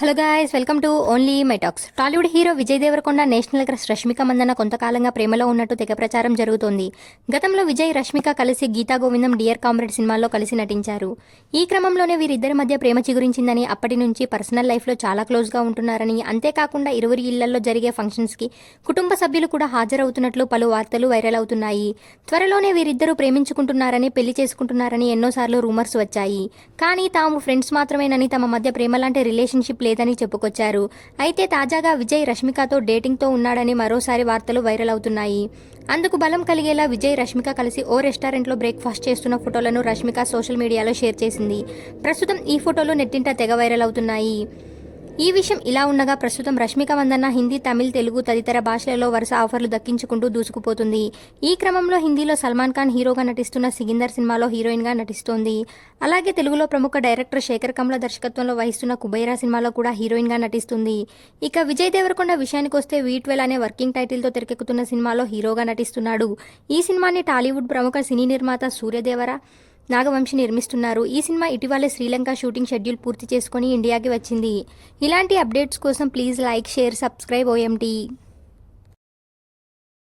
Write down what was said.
Hello guys, welcome to only my talks. Tollywood hero Vijay Devarakonda national crush Rashmika Mandanna కొంతకాలంగా ప్రేమలో ఉన్నట్టు తెగ ప్రచారం జరుగుతోంది. గతంలో విజయ్ రష్మిక కలిసి గీతా గోవిందం, డియర్ కామ్రేడ్ సినిమాల్లో కలిసి నటించారు. ఈ క్రమంలోనే వీరిద్దరి మధ్య ప్రేమ చిగురించిందని, అప్పటి నుంచి పర్సనల్ లైఫ్లో చాలా క్లోజ్గా ఉంటున్నారని, అంతేకాకుండా ఇరువురి ఇళ్లలో జరిగే ఫంక్షన్స్కి కుటుంబ సభ్యులు కూడా హాజరవుతున్నట్లు పలు వార్తలు వైరల్ అవుతున్నాయి. త్వరలోనే వీరిద్దరూ ప్రేమించుకుంటున్నారని, పెళ్లి చేసుకుంటున్నారని ఎన్నోసార్లు రూమర్స్ వచ్చాయి. కానీ తాము ఫ్రెండ్స్ మాత్రమేనని, తమ మధ్య ప్రేమ లాంటి రిలేషన్షిప్ లేదని చెప్పుకొచ్చారు. అయితే తాజాగా విజయ్ రష్మికతో డేటింగ్తో ఉన్నాడని మరోసారి వార్తలు వైరల్ అవుతున్నాయి. అందుకు బలం కలిగేలా విజయ్ రష్మిక కలిసి ఓ రెస్టారెంట్లో బ్రేక్ఫాస్ట్ చేస్తున్న ఫోటోలను రష్మిక సోషల్ మీడియాలో షేర్ చేసింది. ప్రస్తుతం ఈ ఫోటోలు నెట్టింట తెగ వైరల్ అవుతున్నాయి. ఈ విషయం ఇలా ఉండగా ప్రస్తుతం రష్మిక మందన్న హిందీ, తమిళ్, తెలుగు తదితర భాషలలో వరుస ఆఫర్లు దక్కించుకుంటూ దూసుకుపోతుంది. ఈ క్రమంలో హిందీలో సల్మాన్ ఖాన్ హీరోగా నటిస్తున్న సికిందర్ సినిమాలో హీరోయిన్గా నటిస్తోంది. అలాగే తెలుగులో ప్రముఖ డైరెక్టర్ శేఖర్ కమ్ల దర్శకత్వంలో వహిస్తున్న కుబైరా సినిమాలో కూడా హీరోయిన్గా నటిస్తుంది. ఇక విజయ్ దేవరకొండ విషయానికొస్తే వీట్వెల్ అనే వర్కింగ్ టైటిల్తో తెరకెక్కుతున్న సినిమాలో హీరోగా నటిస్తున్నాడు. ఈ సినిమాని టాలీవుడ్ ప్రముఖ సినీ నిర్మాత సూర్యదేవర నాగవంశి నిర్మిస్తున్నారు. ఈ సినిమా ఇటీవలే శ్రీలంక షూటింగ్ షెడ్యూల్ పూర్తి చేసుకుని ఇండియాకి వచ్చింది. ఇలాంటి అప్డేట్స్ కోసం please like, share, subscribe OMT.